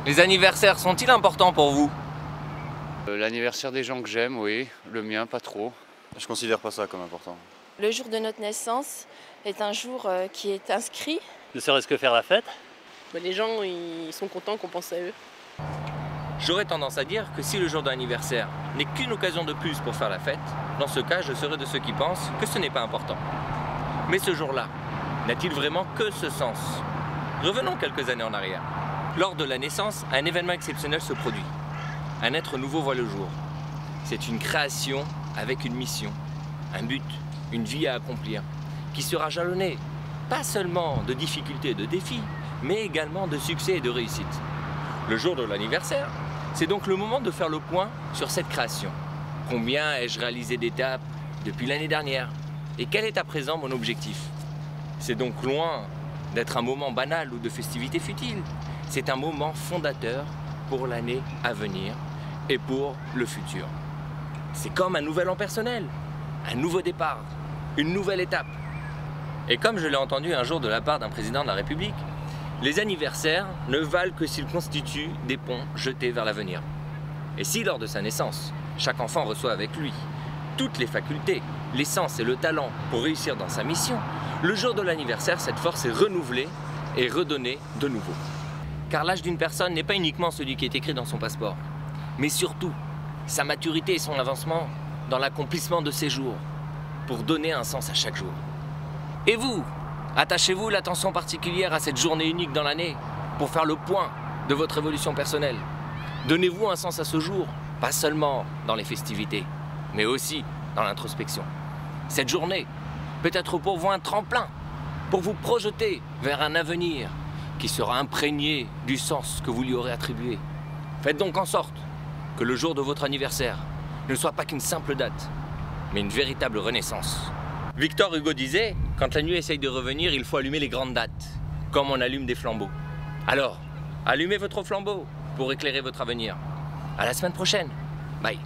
Les anniversaires sont-ils importants pour vous? L'anniversaire des gens que j'aime, oui. Le mien, pas trop. Je considère pas ça comme important. Le jour de notre naissance est un jour qui est inscrit. Ne serait-ce que faire la fête. Les gens ils sont contents qu'on pense à eux. J'aurais tendance à dire que si le jour d'anniversaire n'est qu'une occasion de plus pour faire la fête, dans ce cas, je serais de ceux qui pensent que ce n'est pas important. Mais ce jour-là, n'a-t-il vraiment que ce sens? Revenons quelques années en arrière. Lors de la naissance, un événement exceptionnel se produit. Un être nouveau voit le jour. C'est une création avec une mission, un but, une vie à accomplir, qui sera jalonnée pas seulement de difficultés et de défis, mais également de succès et de réussite. Le jour de l'anniversaire, c'est donc le moment de faire le point sur cette création. Combien ai-je réalisé d'étapes depuis l'année dernière? Et quel est à présent mon objectif? C'est donc loin d'être un moment banal ou de festivité futile. C'est un moment fondateur pour l'année à venir et pour le futur. C'est comme un nouvel an personnel, un nouveau départ, une nouvelle étape. Et comme je l'ai entendu un jour de la part d'un président de la République, les anniversaires ne valent que s'ils constituent des ponts jetés vers l'avenir. Et si lors de sa naissance, chaque enfant reçoit avec lui toutes les facultés, l'essence et le talent pour réussir dans sa mission, le jour de l'anniversaire, cette force est renouvelée et redonnée de nouveau. Car l'âge d'une personne n'est pas uniquement celui qui est écrit dans son passeport, mais surtout sa maturité et son avancement dans l'accomplissement de ses jours, pour donner un sens à chaque jour. Et vous, attachez-vous l'attention particulière à cette journée unique dans l'année, pour faire le point de votre évolution personnelle. Donnez-vous un sens à ce jour, pas seulement dans les festivités, mais aussi dans l'introspection. Cette journée peut être pour vous un tremplin, pour vous projeter vers un avenir qui sera imprégné du sens que vous lui aurez attribué. Faites donc en sorte que le jour de votre anniversaire ne soit pas qu'une simple date, mais une véritable renaissance. Victor Hugo disait, quand la nuit essaye de revenir, il faut allumer les grandes dates, comme on allume des flambeaux. Alors, allumez votre flambeau pour éclairer votre avenir. À la semaine prochaine. Bye.